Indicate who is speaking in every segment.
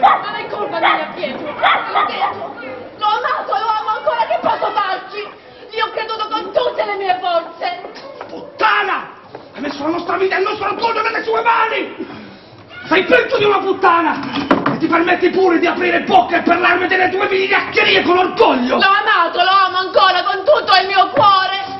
Speaker 1: Non è colpa mia, Pietro. L'ho amato, lo amo ancora, che posso farci? Gli ho creduto con tutte le mie forze.
Speaker 2: Puttana! Hai messo la nostra vita e il nostro orgoglio nelle sue mani! Sei peggio di una puttana! E ti permetti pure di aprire bocca e parlarmi delle tue vigliaccherie con orgoglio!
Speaker 1: L'ho amato, lo amo ancora con tutto il mio cuore!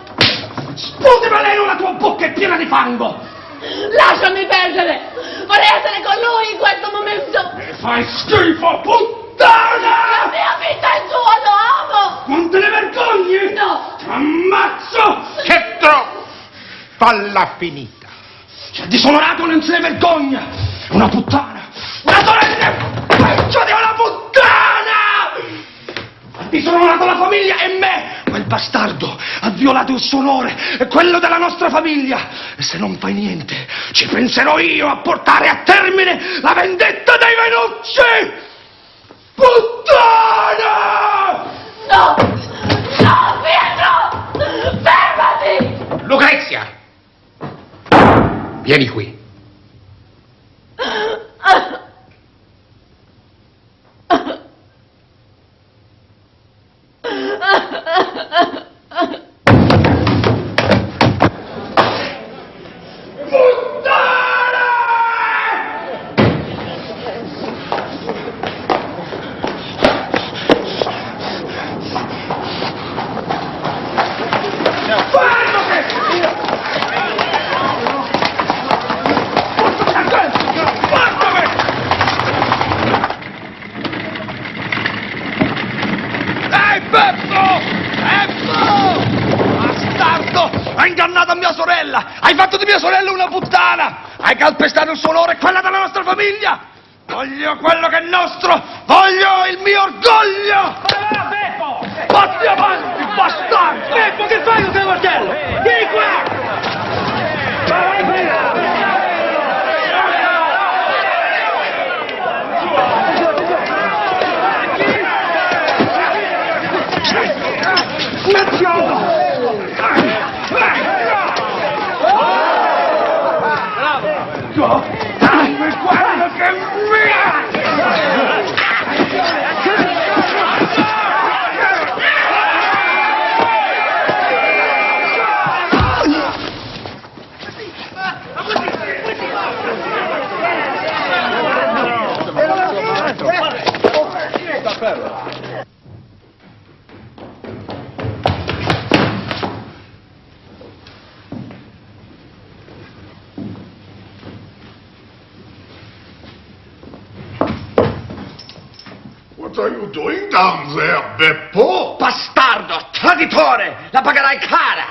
Speaker 2: Sputi veleno, la tua bocca è piena di fango!
Speaker 1: Lasciami perdere! Vorrei essere con lui in questo momento!
Speaker 2: E fai schifo, puttana!
Speaker 1: La mia vita è sua, lo amo!
Speaker 2: Non te ne vergogni?
Speaker 1: No!
Speaker 2: Ti ammazzo!
Speaker 3: Che troppo! Palla finita!
Speaker 2: C'è disonorato, non se ne vergogna! Una puttana! Una sorella peggio di una puttana! Ha disonorato la famiglia e me! Quel bastardo ha violato il suo onore e quello della nostra famiglia! E se non fai niente, ci penserò io a portare a termine la vendetta dei Venucci! Puttana!
Speaker 1: No! No, Pietro! Fermati!
Speaker 3: Lucrezia! Vieni qui.
Speaker 2: Hai ingannato mia sorella! Hai fatto di mia sorella una puttana! Hai calpestato il suo onore e quella della nostra famiglia! Voglio quello che è nostro! Voglio il mio orgoglio! Beppo! Batti avanti, bastardo! Beppo, che fai con te, martello? Vieni qua!
Speaker 4: What are you doing down there, Beppo?
Speaker 2: Bastardo, traditore! La pagherai cara!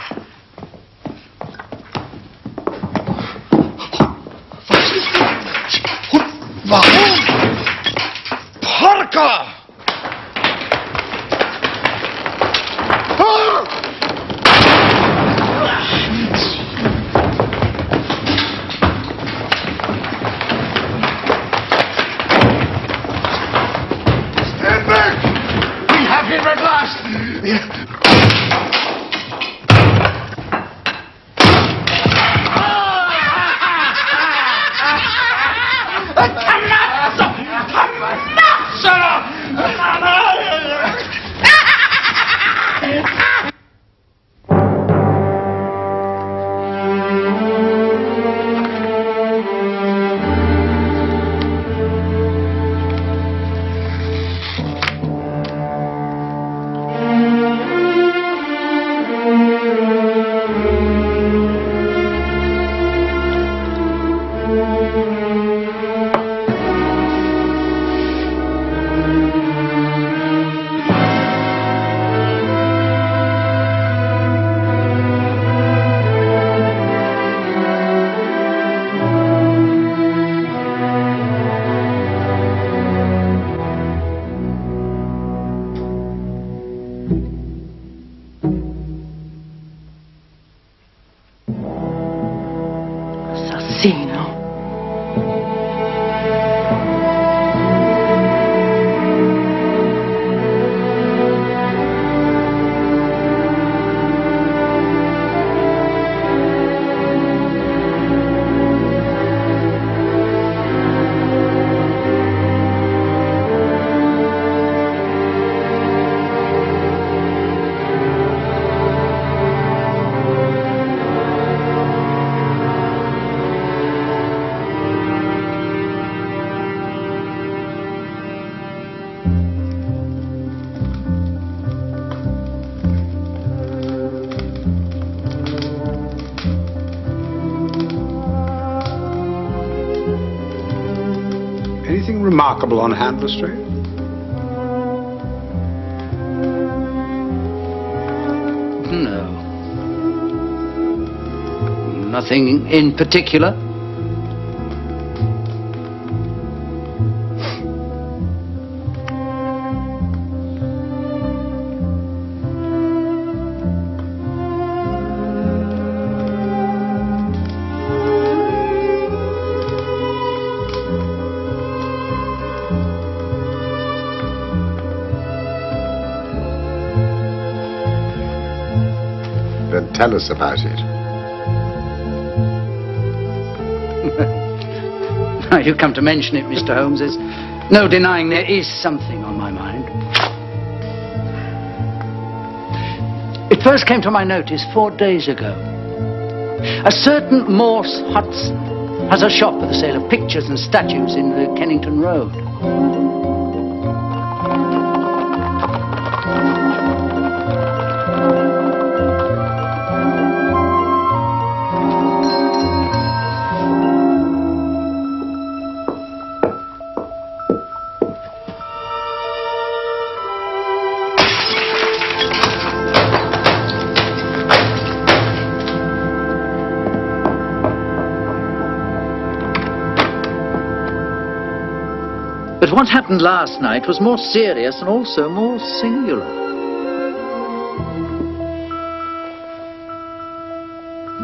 Speaker 2: Porco!
Speaker 4: Stand back!
Speaker 2: We have him at last! Ammazzalo!
Speaker 5: remarkable on hand, Lestrade?
Speaker 6: No. Nothing in particular.
Speaker 4: Then tell us about it.
Speaker 6: Now you come to mention it, Mr. Holmes, there's no denying there is something on my mind. It first came to my notice 4 days ago. A certain Morse Hudson has a shop for the sale of pictures and statues in the Kennington Road. But what happened last night was more serious and also more singular.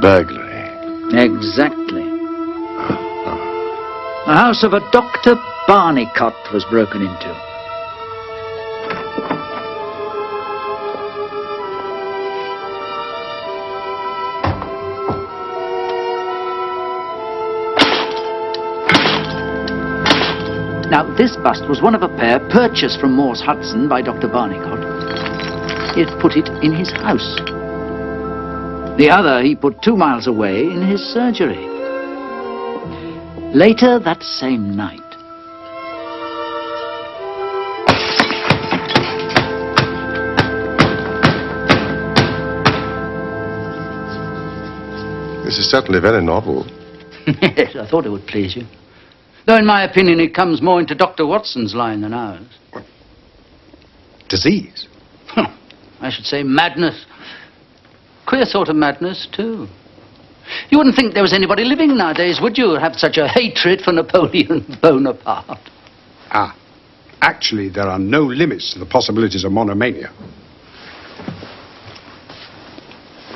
Speaker 4: Burglary.
Speaker 6: Exactly. The house of a Dr. Barnicott was broken into. Now, this bust was one of a pair purchased from Morse Hudson by Dr. Barnicott. He had put it in his house. The other he put 2 miles away in his surgery. Later that same night,
Speaker 4: This is certainly very novel.
Speaker 6: yes, I thought it would please you. Though, in my opinion, it comes more into Dr. Watson's line than ours.
Speaker 5: Disease?
Speaker 6: I should say madness. Queer sort of madness, too. You wouldn't think there was anybody living nowadays, would you, have such a hatred for Napoleon Bonaparte?
Speaker 5: Ah, actually, there are no limits to the possibilities of monomania.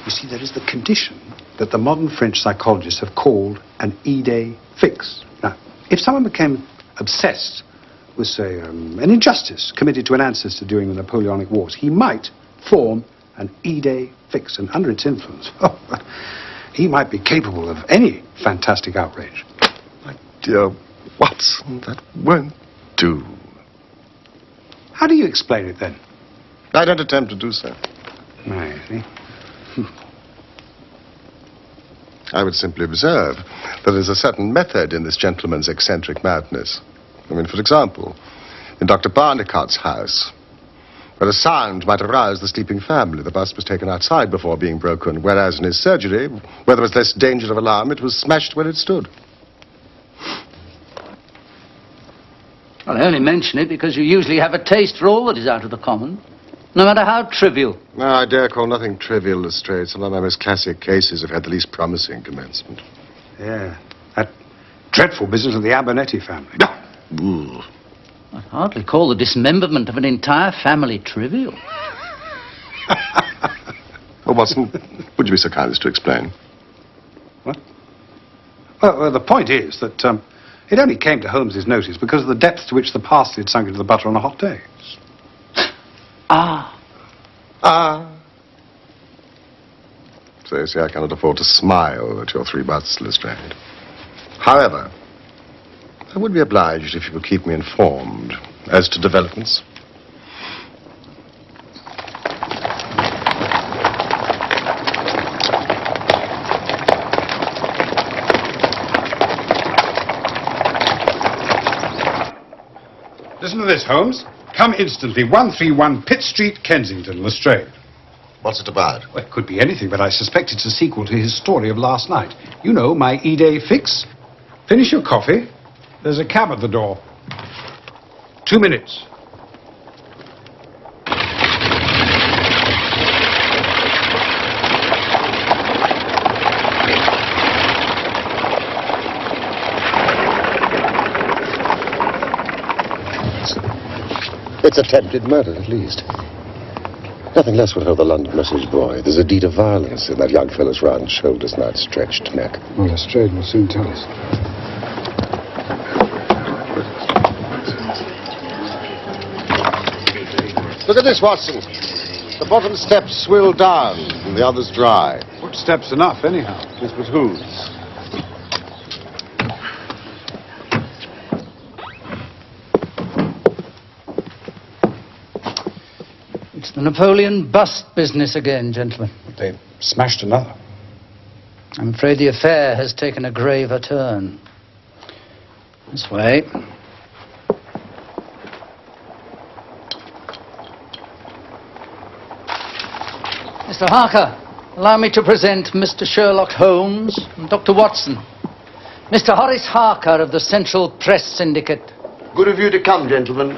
Speaker 5: You see, there is the condition that the modern French psychologists have called an idée fixe. Now, if someone became obsessed with, say, an injustice committed to an ancestor during the Napoleonic Wars, he might form an idée fixe, and under its influence, he might be capable of any fantastic outrage.
Speaker 4: My dear Watson, that won't do.
Speaker 5: How do you explain it, then?
Speaker 4: I don't attempt to do so.
Speaker 5: I see.
Speaker 4: I would simply observe that there is a certain method in this gentleman's eccentric madness. I mean, for example, in Dr. Barnicott's house, where a sound might arouse the sleeping family, the bust was taken outside before being broken, whereas in his surgery, where there was less danger of alarm, it was smashed where it stood.
Speaker 6: Well, I only mention it because you usually have a taste for all that is out of the common, no matter how trivial.
Speaker 4: No, I dare call nothing trivial, Lestrade. Some of my most classic cases have had the least promising commencement.
Speaker 5: Yeah, that dreadful business of the Abernethy family.
Speaker 4: Ooh.
Speaker 6: I'd hardly call the dismemberment of an entire family trivial.
Speaker 4: Well, Watson, would you be so kind as to explain?
Speaker 5: What? Well, the point is that it only came to Holmes's notice because of the depth to which the parsley had sunk into the butter on a hot day.
Speaker 6: Ah.
Speaker 4: So you see, I cannot afford to smile at your 3 busts, Lestrade. However, I would be obliged if you would keep me informed as to developments.
Speaker 5: Listen to this, Holmes. Come instantly, 131 Pitt Street, Kensington, Lestrade.
Speaker 4: What's it about?
Speaker 5: Well, it could be anything, but I suspect it's a sequel to his story of last night. You know, my idée fixe. Finish your coffee. There's a cab at the door. 2 minutes.
Speaker 4: It's attempted murder, at least. Nothing less would hold the London message boy. There's a deed of violence in that young fellow's round shoulders and outstretched neck.
Speaker 5: Well, Lestrade will soon tell us.
Speaker 4: Look at this, Watson. The bottom steps swill down and the others dry.
Speaker 5: Footsteps enough, anyhow.
Speaker 4: Yes, but whose?
Speaker 6: It's the Napoleon bust business again, gentlemen.
Speaker 5: They smashed another.
Speaker 6: I'm afraid the affair has taken a graver turn. This way. Mr. Harker, allow me to present Mr. Sherlock Holmes and Dr. Watson. Mr. Horace Harker of the Central Press Syndicate.
Speaker 7: Good of you to come, gentlemen.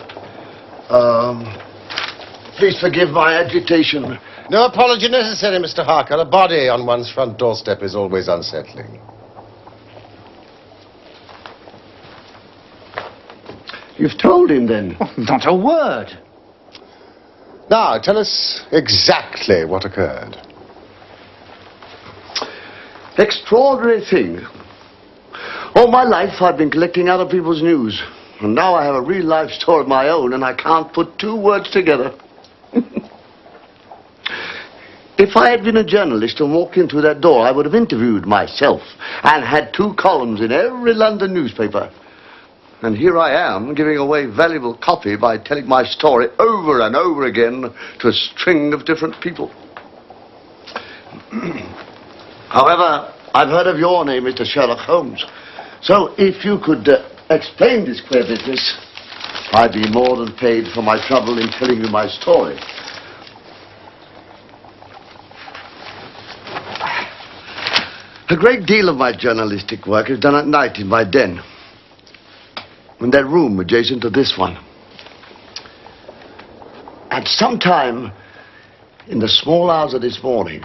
Speaker 7: Please forgive my agitation.
Speaker 4: No apology necessary, Mr. Harker. A body on one's front doorstep is always unsettling.
Speaker 7: You've told him, then?
Speaker 6: Oh, not a word.
Speaker 4: Now, tell us exactly what occurred.
Speaker 7: Extraordinary thing. All my life I've been collecting other people's news. And now I have a real life story of my own and I can't put 2 words together. If I had been a journalist and walked in through that door, I would have interviewed myself and had 2 columns in every London newspaper. And here I am, giving away valuable copy by telling my story over and over again to a string of different people. However, I've heard of your name, Mr. Sherlock Holmes. So if you could explain this queer business, I'd be more than paid for my trouble in telling you my story. A great deal of my journalistic work is done at night in my den. In that room adjacent to this one. At some time in the small hours of this morning,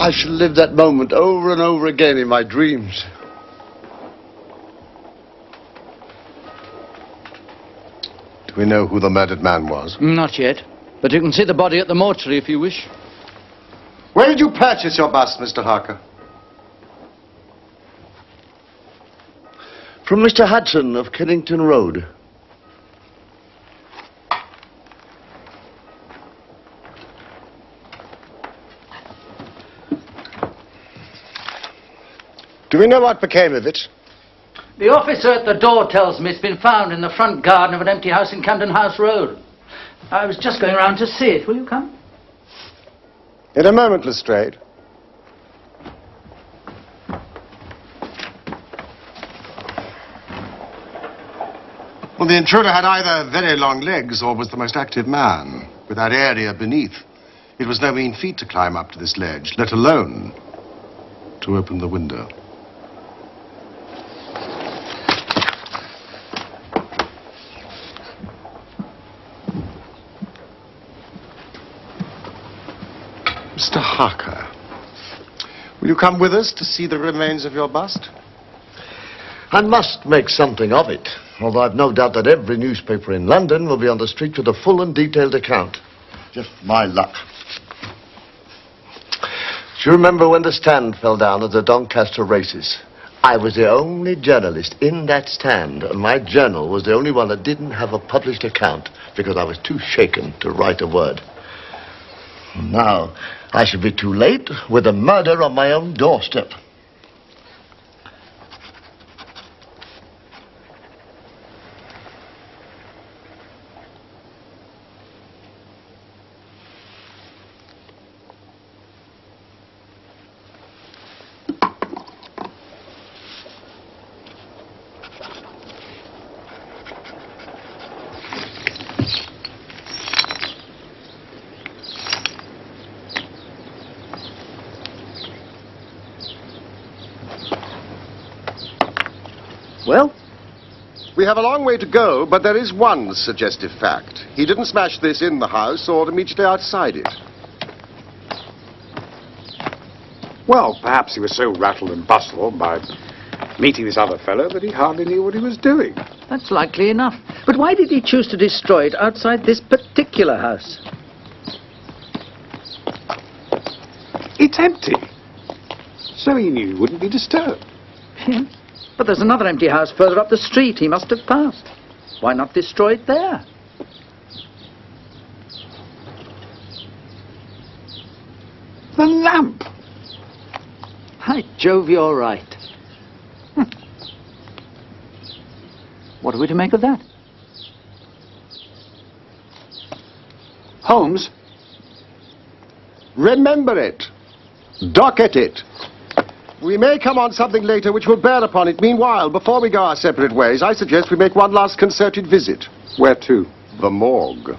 Speaker 7: I shall live that moment over and over again in my dreams.
Speaker 4: Do we know who the murdered man was?
Speaker 6: Not yet. But you can see the body at the mortuary if you wish.
Speaker 4: Where did you purchase your bust, Mr. Harker?
Speaker 7: From Mr. Hudson of Kennington Road.
Speaker 4: Do we know what became of it?
Speaker 6: The officer at the door tells me it's been found in the front garden of an empty house in Camden House Road. I was just going round to see it. Will you come?
Speaker 4: In a moment, Lestrade. Well, the intruder had either very long legs or was the most active man, with that area beneath. It was no mean feat to climb up to this ledge, let alone to open the window. Mr. Harker, will you come with us to see the remains of your bust?
Speaker 7: I must make something of it, although I've no doubt that every newspaper in London will be on the street with a full and detailed account. Just my luck. Do you remember when the stand fell down at the Doncaster races? I was the only journalist in that stand, and my journal was the only one that didn't have a published account because I was too shaken to write a word. Now, I should be too late with a murder on my own doorstep.
Speaker 6: Well?
Speaker 4: We have a long way to go, but there is one suggestive fact. He didn't smash this in the house or immediately outside it.
Speaker 5: Well, perhaps he was so rattled and bustled by meeting this other fellow that he hardly knew what he was doing.
Speaker 6: That's likely enough. But why did he choose to destroy it outside this particular house?
Speaker 5: It's empty. So he knew he wouldn't be disturbed.
Speaker 6: Yeah. But there's another empty house further up the street he must have passed. Why not destroy it there?
Speaker 5: The lamp!
Speaker 6: By Jove, you're right. What are we to make of that?
Speaker 5: Holmes?
Speaker 4: Remember it. Docket it. We may come on something later which will bear upon it. Meanwhile, before we go our separate ways, I suggest we make one last concerted visit.
Speaker 5: Where to?
Speaker 4: The morgue.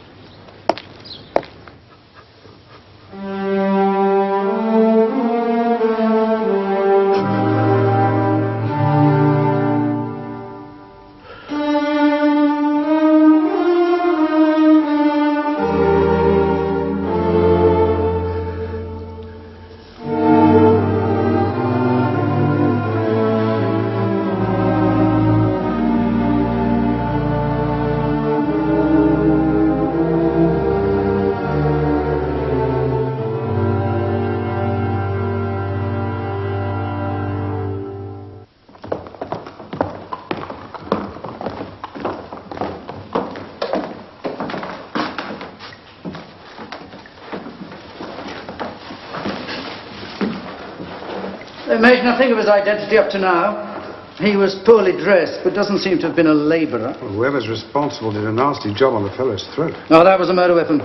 Speaker 6: They made nothing of his identity up to now. He was poorly dressed, but doesn't seem to have been a labourer.
Speaker 5: Well, whoever's responsible did a nasty job on the fellow's throat.
Speaker 6: Oh, that was a murder weapon.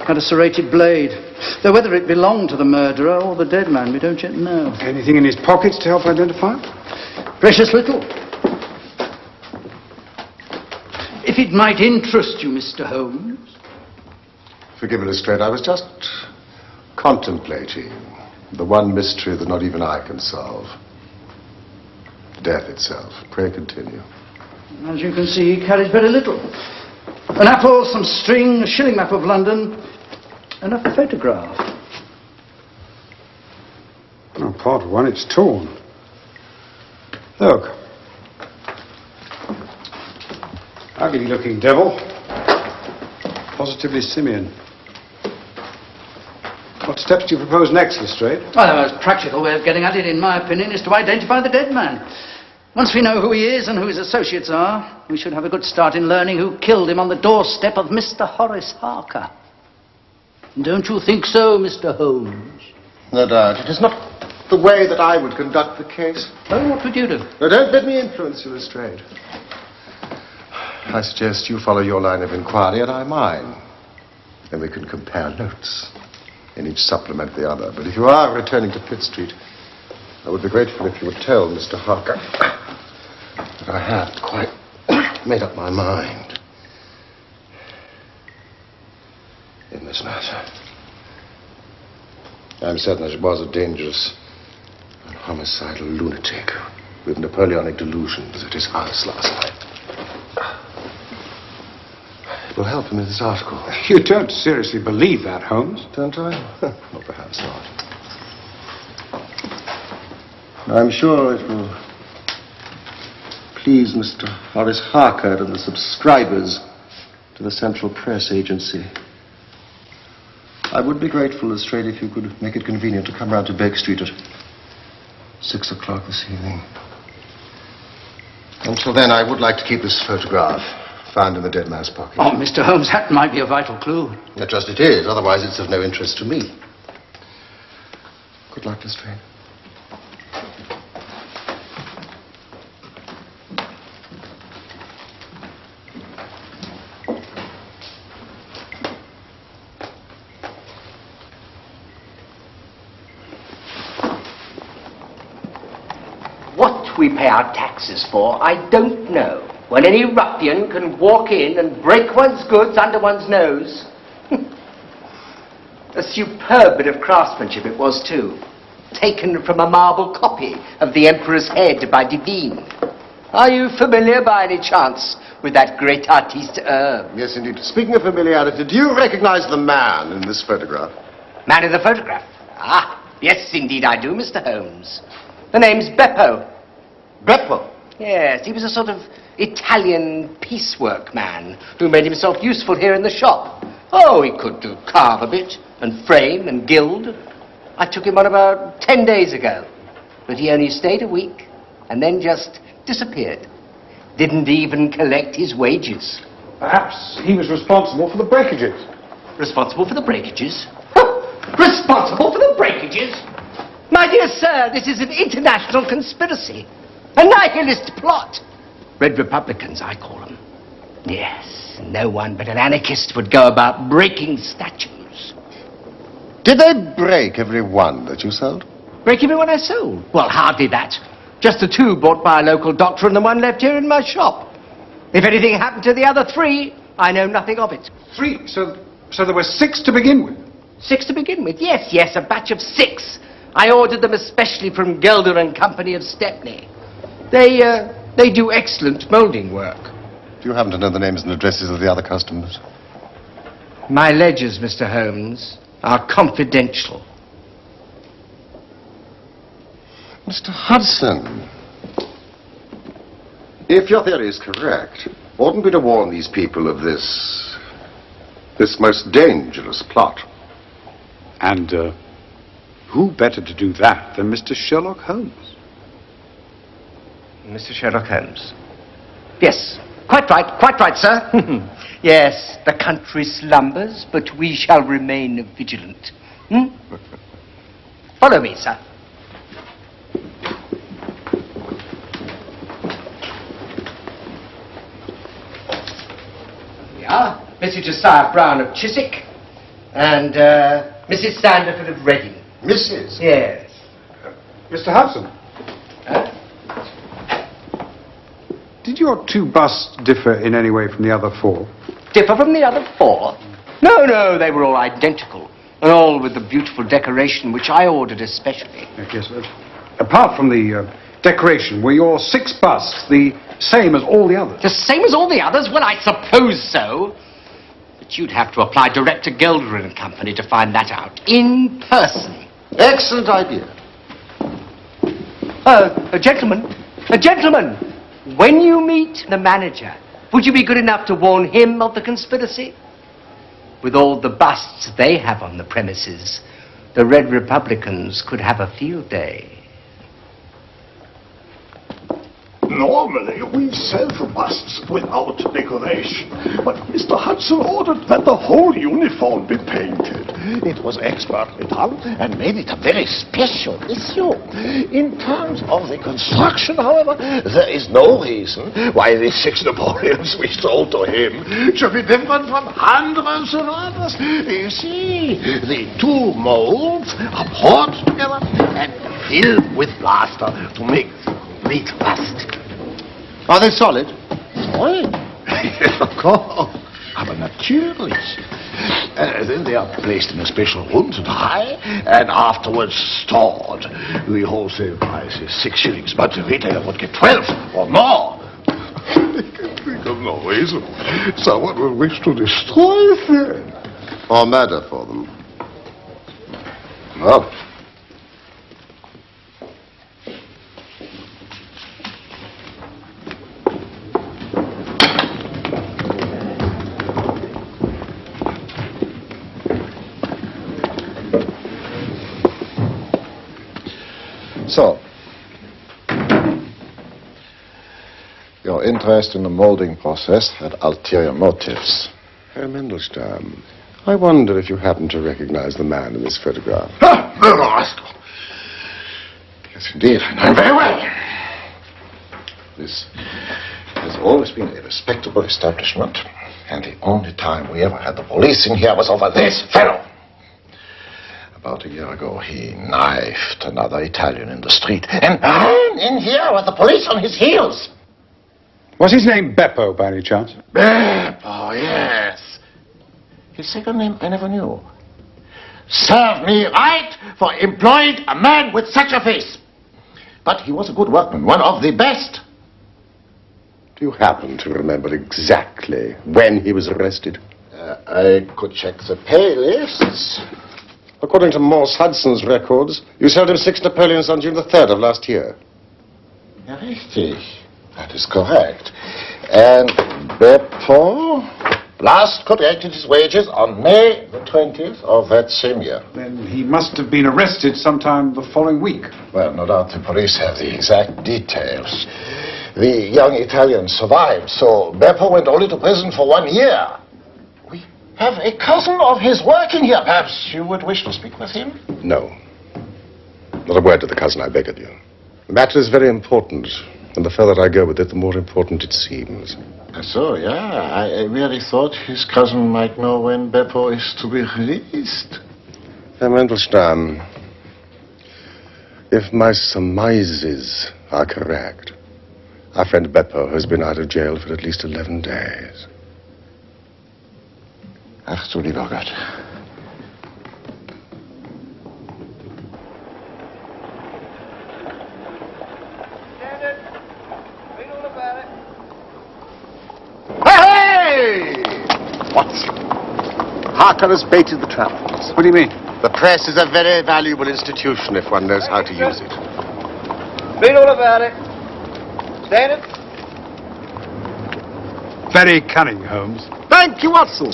Speaker 6: Had a serrated blade. Though whether it belonged to the murderer or the dead man, we don't yet know.
Speaker 5: Anything in his pockets to help identify him?
Speaker 6: Precious little. If it might interest you, Mr. Holmes.
Speaker 4: Forgive me, Lestrade, I was just contemplating the one mystery that not even I can solve. Death itself. Pray continue.
Speaker 6: As you can see, he carried very little. An apple, some string, a shilling map of London, and a photograph.
Speaker 5: Oh, part of one, it's torn. Look. Ugly-looking devil. Positively simian. What steps do you propose next, Lestrade?
Speaker 6: Well, the most practical way of getting at it, in my opinion, is to identify the dead man. Once we know who he is and who his associates are, we should have a good start in learning who killed him on the doorstep of Mr. Horace Harker. Don't you think so, Mr. Holmes?
Speaker 4: No doubt. It is not the way that I would conduct the case.
Speaker 6: Oh, what would you do?
Speaker 4: Now, don't let me influence you, Lestrade. I suggest you follow your line of inquiry and I mine. Then we can compare notes. and each supplement the other. But if you are returning to Pitt Street, I would be grateful if you would tell Mr. Harker that I have quite made up my mind in this matter. I'm certain that it was a dangerous and homicidal lunatic with Napoleonic delusions at his house last night. It will help him in this article.
Speaker 5: You don't seriously believe that, Holmes?
Speaker 4: Don't I? Well, perhaps not. I'm sure it will please Mr. Horace Harker and the subscribers to the Central Press Agency. I would be grateful, Lestrade, if you could make it convenient to come round to Baker Street at 6 o'clock this evening. Until then, I would like to keep this photograph found in the dead man's pocket.
Speaker 6: Oh, Mr. Holmes, that might be a vital clue.
Speaker 4: I trust it is. Otherwise, it's of no interest to me. Good luck, Lestrade.
Speaker 8: What we pay our taxes for, I don't know. When any ruffian can walk in and break one's goods under one's nose. A superb bit of craftsmanship it was, too. Taken from a marble copy of the Emperor's head by Devine. Are you familiar by any chance with that great artiste?
Speaker 4: Yes, indeed. Speaking of familiarity, do you recognize the man in this photograph?
Speaker 8: Man in the photograph? Ah, yes, indeed I do, Mr. Holmes. The name's Beppo.
Speaker 4: Beppo?
Speaker 8: Yes, he was a sort of Italian piecework man who made himself useful here in the shop. Oh, he could carve a bit and frame and gild. I took him on about 10 days ago, but he only stayed a week and then just disappeared. Didn't even collect his wages.
Speaker 5: Perhaps he was responsible for the breakages.
Speaker 8: Responsible for the breakages? Responsible for the breakages? My dear sir, this is an international conspiracy. A nihilist plot. Red Republicans, I call them. Yes, no one but an anarchist would go about breaking statues.
Speaker 4: Did they break every one that you sold?
Speaker 8: Break every one I sold? Well, hardly that. Just the 2 bought by a local doctor and the 1 left here in my shop. If anything happened to the other 3, I know nothing of it.
Speaker 5: 3? So there were 6 to begin with?
Speaker 8: 6 to begin with? Yes, a batch of 6. I ordered them especially from Gelder and Company of Stepney. They do excellent moulding work.
Speaker 4: Do you happen to know the names and addresses of the other customers?
Speaker 8: My ledgers, Mr. Holmes, are confidential.
Speaker 4: Mr. Hudson, if your theory is correct, oughtn't we to warn these people of this most dangerous plot?
Speaker 5: And who better to do that than Mr. Sherlock Holmes?
Speaker 8: Mr. Sherlock Holmes. Yes, quite right, sir. Yes, the country slumbers, but we shall remain vigilant. Follow me, sir. Here we are. Mr. Josiah Brown of Chiswick and Mrs. Sanderford of Reading.
Speaker 4: Mrs.?
Speaker 8: Yes.
Speaker 5: Mr. Hudson?
Speaker 8: Huh?
Speaker 5: Did your 2 busts differ in any way from the other 4?
Speaker 8: Differ from the other 4? No, they were all identical. And all with the beautiful decoration which I ordered especially.
Speaker 5: Yes, apart from the decoration, were your 6 busts the same as all the others?
Speaker 8: The same as all the others? Well, I suppose so. But you'd have to apply direct to Gelder and Company to find that out. In person.
Speaker 4: Excellent idea.
Speaker 8: Gentlemen, when you meet the manager, would you be good enough to warn him of the conspiracy? With all the busts they have on the premises, the Red Republicans could have a field day.
Speaker 3: No,
Speaker 9: Normally, we sell the busts without decoration, but Mr. Hudson ordered that the whole uniform be painted. It was expertly done and made it a very special issue. In terms of the construction, however, there is no reason why the 6 Napoleons we sold to him should be different from hundreds of others. You see, the 2 molds are poured together and filled with plaster to make the complete bust.
Speaker 4: Are they solid?
Speaker 9: Solid? Yes, of course. Aber natürlich. Then they are placed in a special room to dry and afterwards stored. The wholesale price is 6 shillings, but the retailer would get 12 or more. I can think of no reason someone would wish to destroy them.
Speaker 4: Or murder for them?
Speaker 9: No.
Speaker 4: So, your interest in the molding process had ulterior motives. Herr Mandelstam, I wonder if you happen to recognize the man in this photograph.
Speaker 9: Murder rascal.
Speaker 4: Yes, indeed, I know him very well. This has always been a respectable establishment, and the only time we ever had the police in here was over this fellow. About a year ago, he knifed another Italian in the street and ran in here with the police on his heels.
Speaker 5: Was his name Beppo, by any chance?
Speaker 4: Beppo, yes. His second name I never knew. Served me right for employing a man with such a face. But he was a good workman, one of the best. Do you happen to remember exactly when he was arrested? I could check the pay lists. According to Morse Hudson's records, you sold him 6 Napoleons on June the 3rd of last year. Ja, richtig. That is correct. And Beppo last collected his wages on May the 20th of that same year.
Speaker 5: Then he must have been arrested sometime the following week.
Speaker 4: Well, no doubt the police have the exact details. The young Italian survived, so Beppo went only to prison for 1 year. We have a cousin of his working here. Perhaps you would wish to speak with him? No. Not a word to the cousin, I beg of you. The matter is very important, and the further I go with it, the more important it seems. So, yeah, I really thought his cousin might know when Beppo is to be released. Herr Mandelstam, if my surmises are correct, our friend Beppo has been out of jail for at least 11 days. Ach du lieber Gott.
Speaker 9: Hey! Watson, Harker has baited the travellers.
Speaker 5: What do you mean?
Speaker 4: The press is a very valuable institution if one knows how to use it.
Speaker 8: Read all about it. Stand it.
Speaker 5: Very cunning, Holmes.
Speaker 9: Thank you, Watson.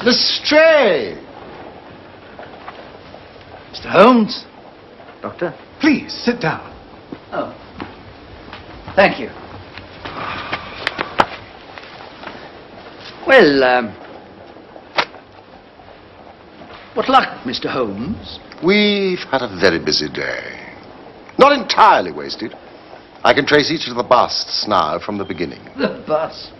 Speaker 4: Lestrade!
Speaker 6: Mr. Holmes? Doctor?
Speaker 5: Please, sit down.
Speaker 6: Oh. Thank you. Well, what luck, Mr. Holmes?
Speaker 4: We've had a very busy day. Not entirely wasted. I can trace each of the busts now from the beginning.
Speaker 6: The busts.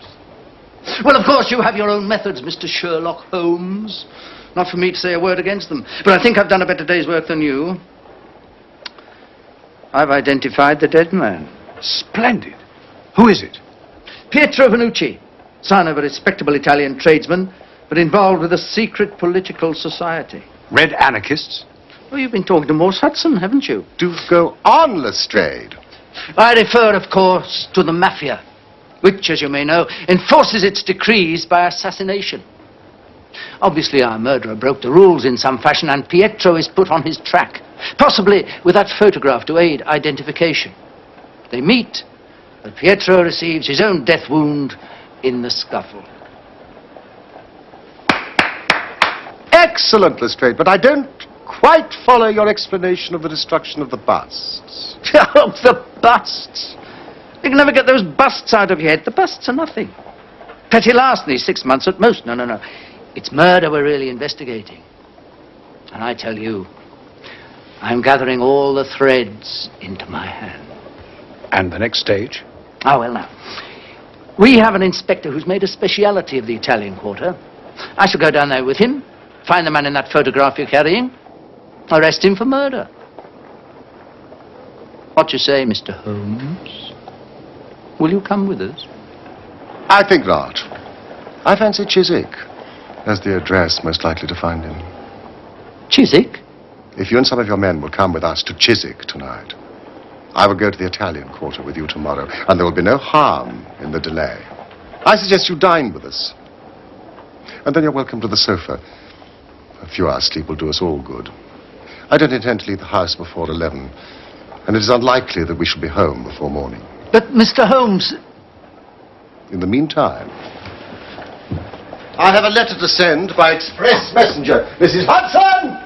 Speaker 6: Well, of course, you have your own methods, Mr. Sherlock Holmes. Not for me to say a word against them. But I think I've done a better day's work than you. I've identified the dead man.
Speaker 5: Splendid. Who is it?
Speaker 6: Pietro Vannucci, son of a respectable Italian tradesman, but involved with a secret political society.
Speaker 5: Red anarchists?
Speaker 6: Oh, you've been talking to Morse Hudson, haven't you?
Speaker 4: Do go on, Lestrade.
Speaker 6: I refer, of course, to the mafia, which, as you may know, enforces its decrees by assassination. Obviously, our murderer broke the rules in some fashion, and Pietro is put on his track, possibly with that photograph to aid identification. They meet, but Pietro receives his own death wound in the scuffle.
Speaker 4: Excellent, Lestrade, but I don't quite follow your explanation of the destruction of the busts.
Speaker 6: Oh, the busts! You can never get those busts out of your head. The busts are nothing. Petty larceny, 6 months at most. No. It's murder we're really investigating. And I tell you, I'm gathering all the threads into my hand.
Speaker 5: And the next stage?
Speaker 6: Oh, well, now. We have an inspector who's made a speciality of the Italian quarter. I shall go down there with him, find the man in that photograph you're carrying, arrest him for murder. What you say, Mr. Holmes? Will you come with us?
Speaker 4: I think not. I fancy Chiswick as the address most likely to find him.
Speaker 6: Chiswick?
Speaker 4: If you and some of your men will come with us to Chiswick tonight, I will go to the Italian quarter with you tomorrow, and there will be no harm in the delay. I suggest you dine with us. And then you're welcome to the sofa. A few hours' sleep will do us all good. I don't intend to leave the house before 11, and it is unlikely that we shall be home before morning.
Speaker 6: But, Mr. Holmes...
Speaker 4: In the meantime, I have a letter to send by express messenger. Mrs. Hudson!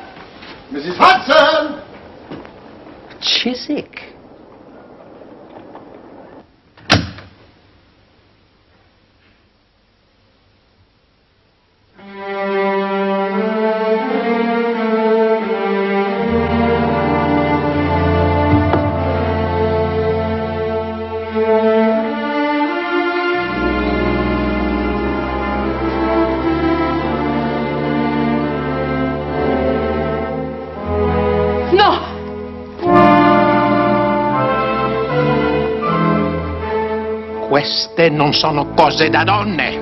Speaker 4: Mrs. Hudson!
Speaker 6: Chiswick?
Speaker 3: Queste non sono cose da donne.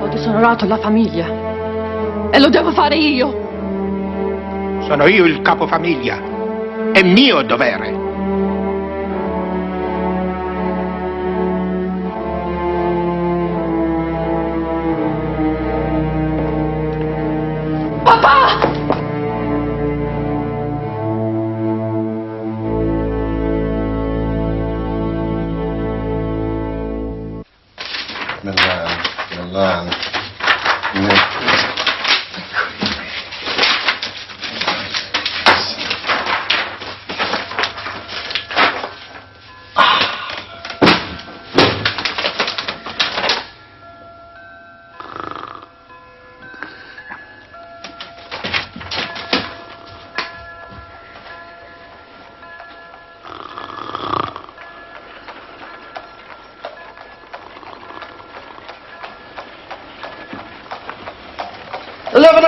Speaker 1: Ho disonorato la famiglia e lo devo fare io.
Speaker 3: Sono io il capofamiglia. È mio dovere.
Speaker 1: Papà!
Speaker 4: Milan.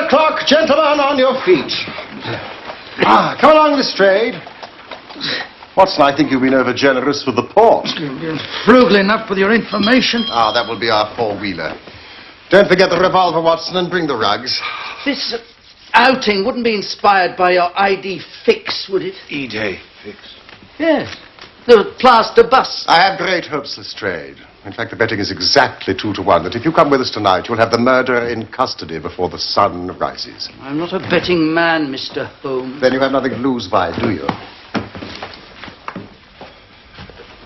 Speaker 4: O'clock, gentlemen, on your feet. Come along, Lestrade. Watson, I think you've been over-generous with the port.
Speaker 6: You're frugal enough with your information.
Speaker 4: That will be our four-wheeler. Don't forget the revolver, Watson, and bring the rugs.
Speaker 6: This outing wouldn't be inspired by your ID fix, would it?
Speaker 5: E-Day fix.
Speaker 6: Yes. The plaster bust.
Speaker 4: I have great hopes, Lestrade. In fact, the betting is exactly 2-1, that if you come with us tonight, you'll have the murderer in custody before the sun rises.
Speaker 6: I'm not a betting man, Mr. Holmes.
Speaker 4: Then you have nothing to lose by it, do you?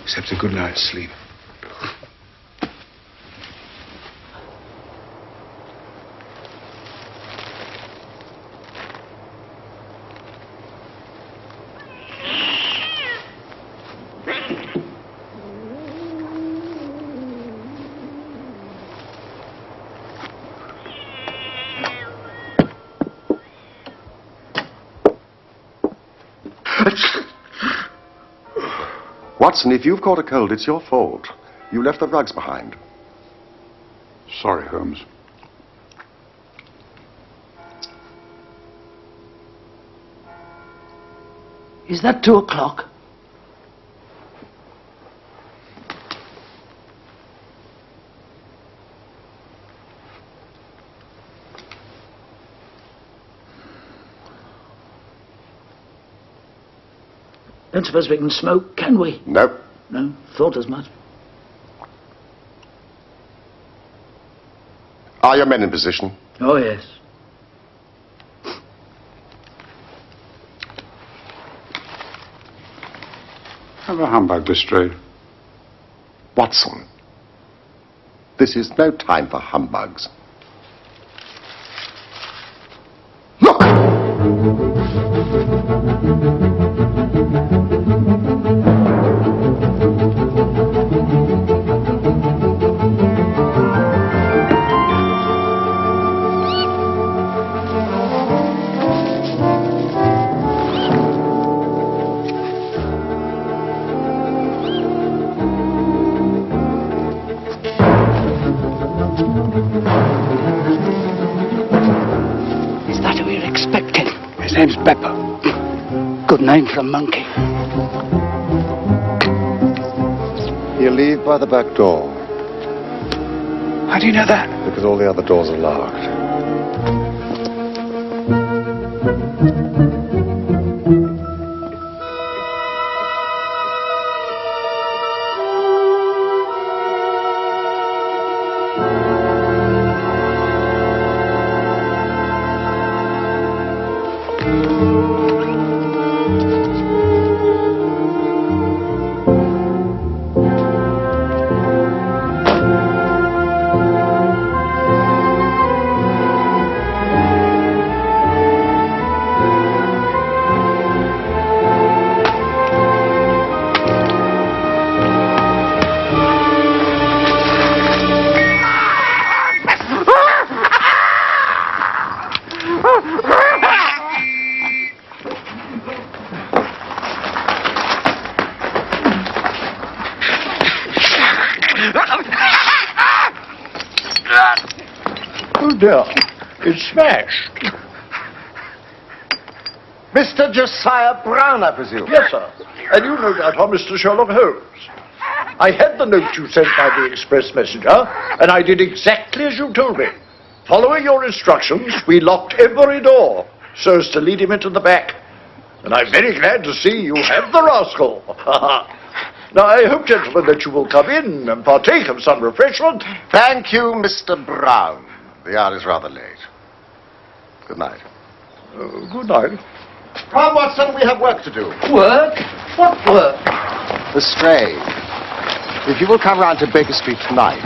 Speaker 5: Except a good night's sleep.
Speaker 4: Watson, if you've caught a cold, it's your fault. You left the rugs behind.
Speaker 5: Sorry, Holmes.
Speaker 6: Is that 2 o'clock? Don't suppose we can smoke, can we?
Speaker 4: No.
Speaker 6: No, thought as much.
Speaker 4: Are your men in position?
Speaker 6: Oh, yes.
Speaker 5: Have a humbug, Lestrade.
Speaker 4: Watson, this is no time for humbugs. Look!
Speaker 6: Is that who you're expecting? His name's Beppo. Good name for a monkey.
Speaker 4: He'll leave by the back door,
Speaker 6: How do you know that?
Speaker 4: because all the other doors are locked.
Speaker 9: Oh dear, it's smashed.
Speaker 7: Mr. Josiah Brown, I presume?
Speaker 9: Yes, sir. And you no doubt are Mr. Sherlock Holmes. I had the note you sent by the express messenger, and I did exactly as you told me. Following your instructions, we locked every door so as to lead him into the back. And I'm very glad to see you have the rascal. Now, I hope, gentlemen, that you will come in and partake of some refreshment.
Speaker 4: Thank you, Mr. Brown. The hour is rather late. Good night.
Speaker 9: Good night.
Speaker 4: Come, Watson, we have work to do.
Speaker 6: Work? What work?
Speaker 4: Lestrade, if you will come round to Baker Street tonight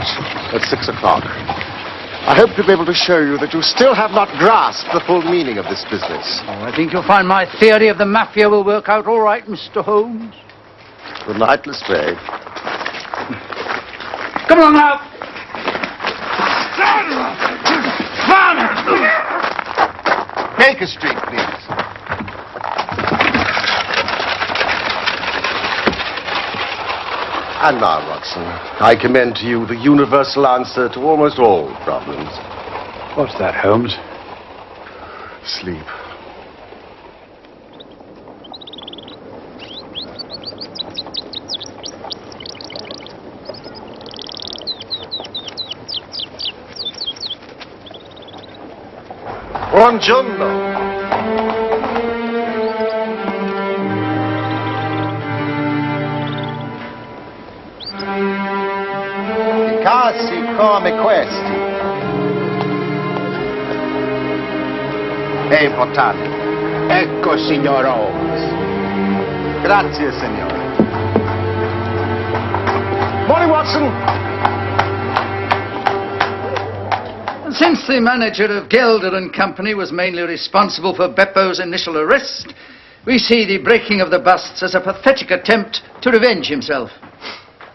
Speaker 4: at 6 o'clock, I hope to be able to show you that you still have not grasped the full meaning of this business.
Speaker 6: Oh, I think you'll find my theory of the mafia will work out all right, Mr. Holmes.
Speaker 4: Good night, Lestrade.
Speaker 6: Come along now.
Speaker 4: Baker Street, please. And now, Watson, I commend to you the universal answer to almost all problems.
Speaker 5: What's that, Holmes?
Speaker 4: Sleep. Buongiorno. I casi come questi è importante.
Speaker 3: Ecco, signor Holmes.
Speaker 4: Grazie, signore. Morning, Watson.
Speaker 6: Since the manager of Gelder and Company was mainly responsible for Beppo's initial arrest, we see the breaking of the busts as a pathetic attempt to revenge himself.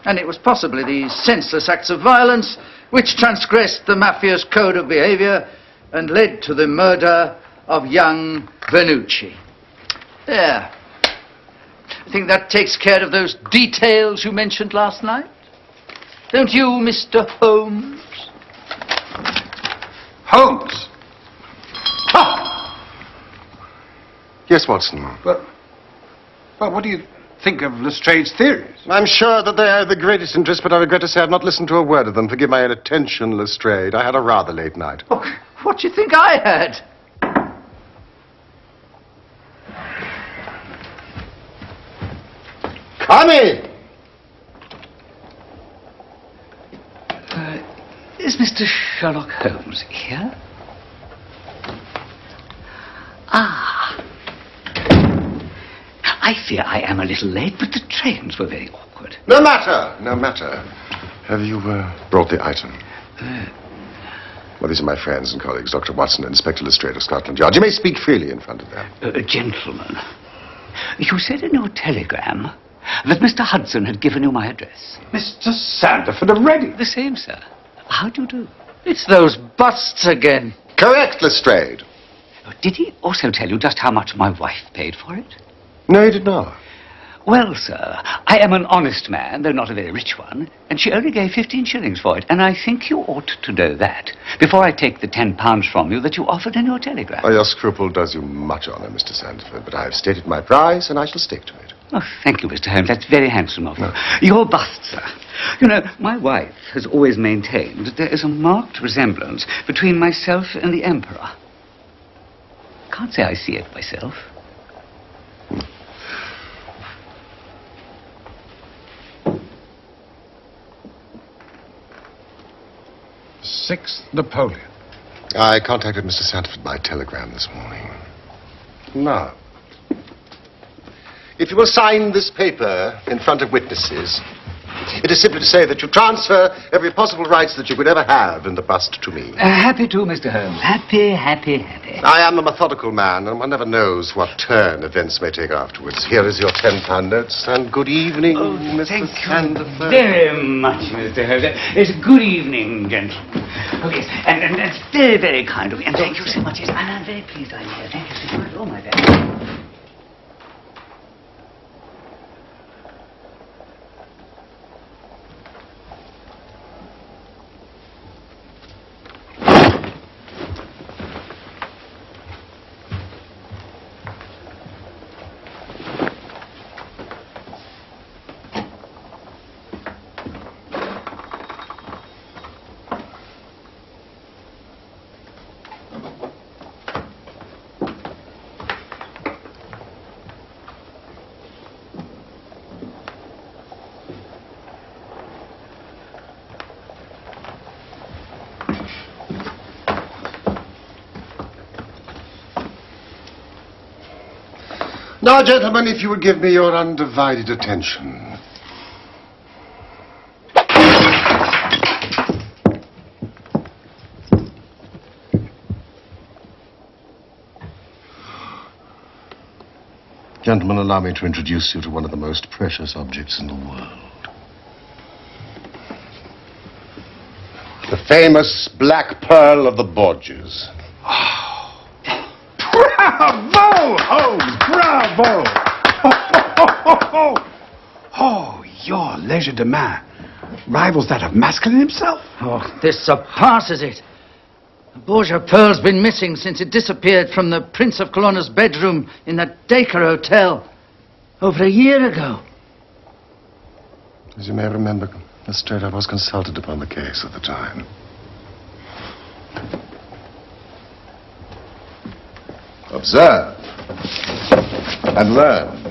Speaker 6: And it was possibly these senseless acts of violence which transgressed the mafia's code of behavior and led to the murder of young Vernucci. There. I think that takes care of those details you mentioned last night. Don't you, Mr. Holmes?
Speaker 5: Holmes!
Speaker 4: Ah! Yes, Watson.
Speaker 5: Well, what do you think of Lestrade's theories?
Speaker 4: I'm sure that they are of the greatest interest, but I regret to say I've not listened to a word of them. Forgive my inattention, Lestrade. I had a rather late night.
Speaker 6: Oh, what do you think I had?
Speaker 4: Come in!
Speaker 6: Is Mr. Sherlock Holmes here? Ah. I fear I am a little late, but the trains were very awkward.
Speaker 4: No matter, no matter. Have you brought the item? Well, these are my friends and colleagues, Dr. Watson and Inspector Lestrade of Scotland Yard. You may speak freely in front of them.
Speaker 6: Gentlemen, you said in your telegram that Mr. Hudson had given you my address.
Speaker 5: Mr. Sandiford already?
Speaker 6: The same, sir. How do you do?
Speaker 2: It's those busts again.
Speaker 4: Correct, Lestrade.
Speaker 6: Did he also tell you just how much my wife paid for it?
Speaker 4: No, he did not.
Speaker 6: Well, sir, I am an honest man, though not a very rich one, and she only gave 15 shillings for it, and I think you ought to know that before I take the £10 from you that you offered in your telegram.
Speaker 4: Oh, your scruple does you much honor, Mr. Sandiford, but I have stated my price, and I shall stick to it.
Speaker 6: Oh, thank you, Mr. Holmes. That's very handsome of you. Your bust, sir. You know, my wife has always maintained that there is a marked resemblance between myself and the Emperor. Can't say I see it myself.
Speaker 5: Sixth Napoleon.
Speaker 4: I contacted Mr. Sandiford by telegram this morning. Now, if you will sign this paper in front of witnesses, it is simply to say that you transfer every possible rights that you could ever have in the bust to me.
Speaker 6: Happy to, Mr. Holmes. Happy, happy, happy.
Speaker 4: I am a methodical man, and one never knows what turn events may take afterwards. Here is your £10 notes, and good evening, Mr.
Speaker 6: Thank
Speaker 4: Sandiford.
Speaker 6: you very much, Mr. Holmes. It's a good evening, gentlemen. Oh, yes, and it's very, very kind of you. And thank you so much. Yes, and I'm very pleased I'm here. Thank you so much. Oh, my God.
Speaker 4: Now, gentlemen, if you would give me your undivided attention. Gentlemen, allow me to introduce you to one of the most precious objects in the world. The famous Black Pearl of the Borgias.
Speaker 5: Bravo, Holmes! Bravo! Oh, your legerdemain rivals that of Maskelyne himself.
Speaker 2: Oh, this surpasses it. The Borgia pearl's been missing since it disappeared from the Prince of Colonna's bedroom in that Dacre Hotel over a year ago.
Speaker 4: As you may remember, Lestrade, I was consulted upon the case at the time. Observe and learn.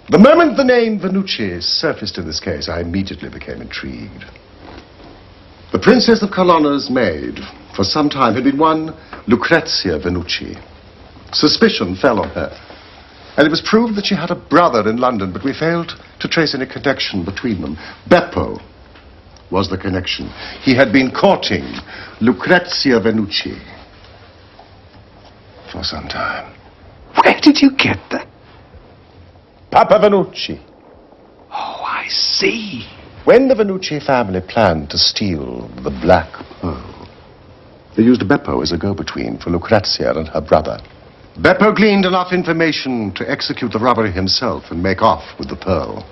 Speaker 4: The moment the name Venucci surfaced in this case, I immediately became intrigued. The Princess of Colonna's maid, for some time, had been one Lucrezia Venucci. Suspicion fell on her, and it was proved that she had a brother in London, but we failed to trace any connection between them. Beppo was the connection. He had been courting Lucrezia Venucci for some time.
Speaker 5: Where did you get that?
Speaker 4: Papa Venucci.
Speaker 5: Oh, I see.
Speaker 4: When the Venucci family planned to steal the Black Pearl, they used Beppo as a go-between for Lucrezia and her brother. Beppo gleaned enough information to execute the robbery himself and make off with the pearl.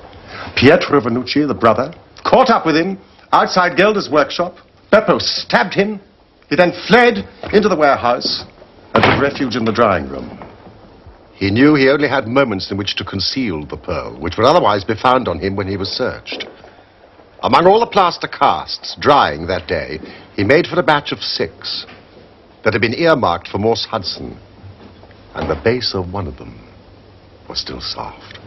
Speaker 4: Pietro Venucci, the brother, caught up with him outside Gelder's workshop. Beppo stabbed him. He then fled into the warehouse and took refuge in the drawing room. He knew he only had moments in which to conceal the pearl, which would otherwise be found on him when he was searched. Among all the plaster casts drying that day, he made for a batch of 6 that had been earmarked for Morse Hudson, and the base of one of them was still soft.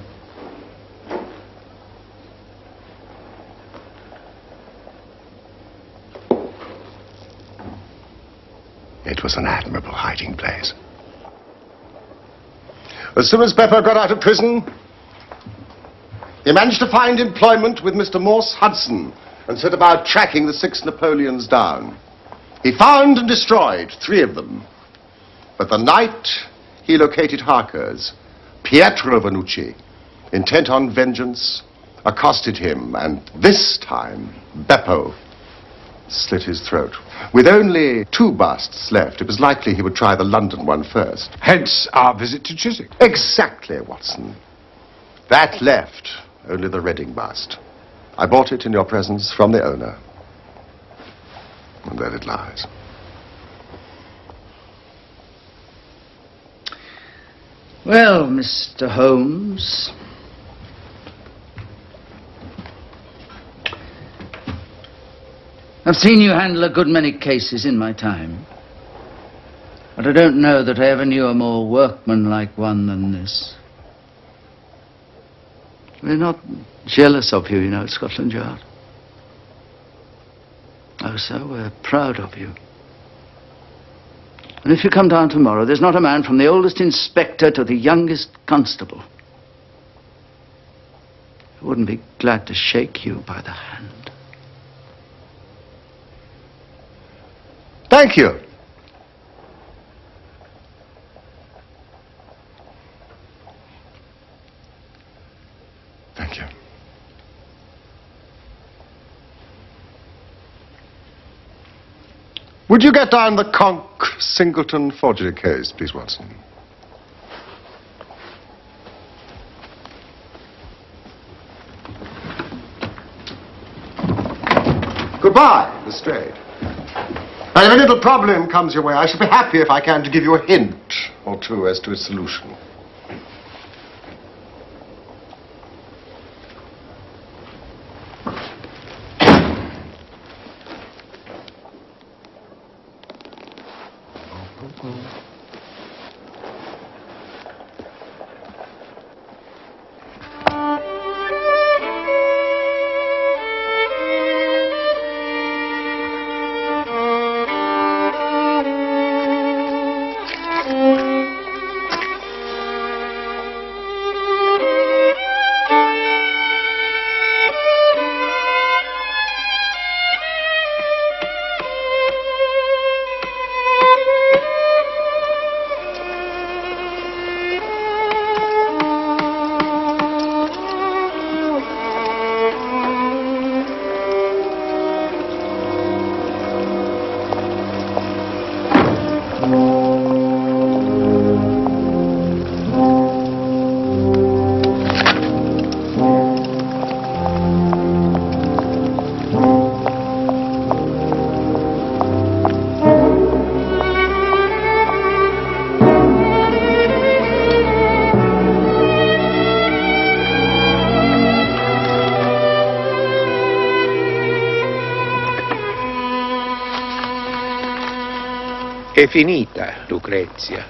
Speaker 4: It was an admirable hiding place. As soon as Beppo got out of prison, he managed to find employment with Mr. Morse Hudson and set about tracking the 6 Napoleons down. He found and destroyed 3 of them. But the night he located Harker's, Pietro Vanucci, intent on vengeance, accosted him, and this time Beppo slit his throat. With only 2 busts left, it was likely he would try the London one first.
Speaker 3: Hence our visit to Chiswick.
Speaker 4: Exactly, Watson. That left only the Reading bust. I bought it in your presence from the owner. And there it lies.
Speaker 6: Well, Mr. Holmes, I've seen you handle a good many cases in my time, but I don't know that I ever knew a more workmanlike one than this. We're not jealous of you, you know, at Scotland Yard. Oh, sir, we're proud of you. And if you come down tomorrow, there's not a man from the oldest inspector to the youngest constable who wouldn't be glad to shake you by the hand.
Speaker 4: Thank you. Thank you. Would you get down the Conk-Singleton forgery case, please, Watson? Goodbye, Lestrade. Now, if a little problem comes your way, I shall be happy if I can to give you a hint or two as to its solution.
Speaker 3: È finita, Lucrezia.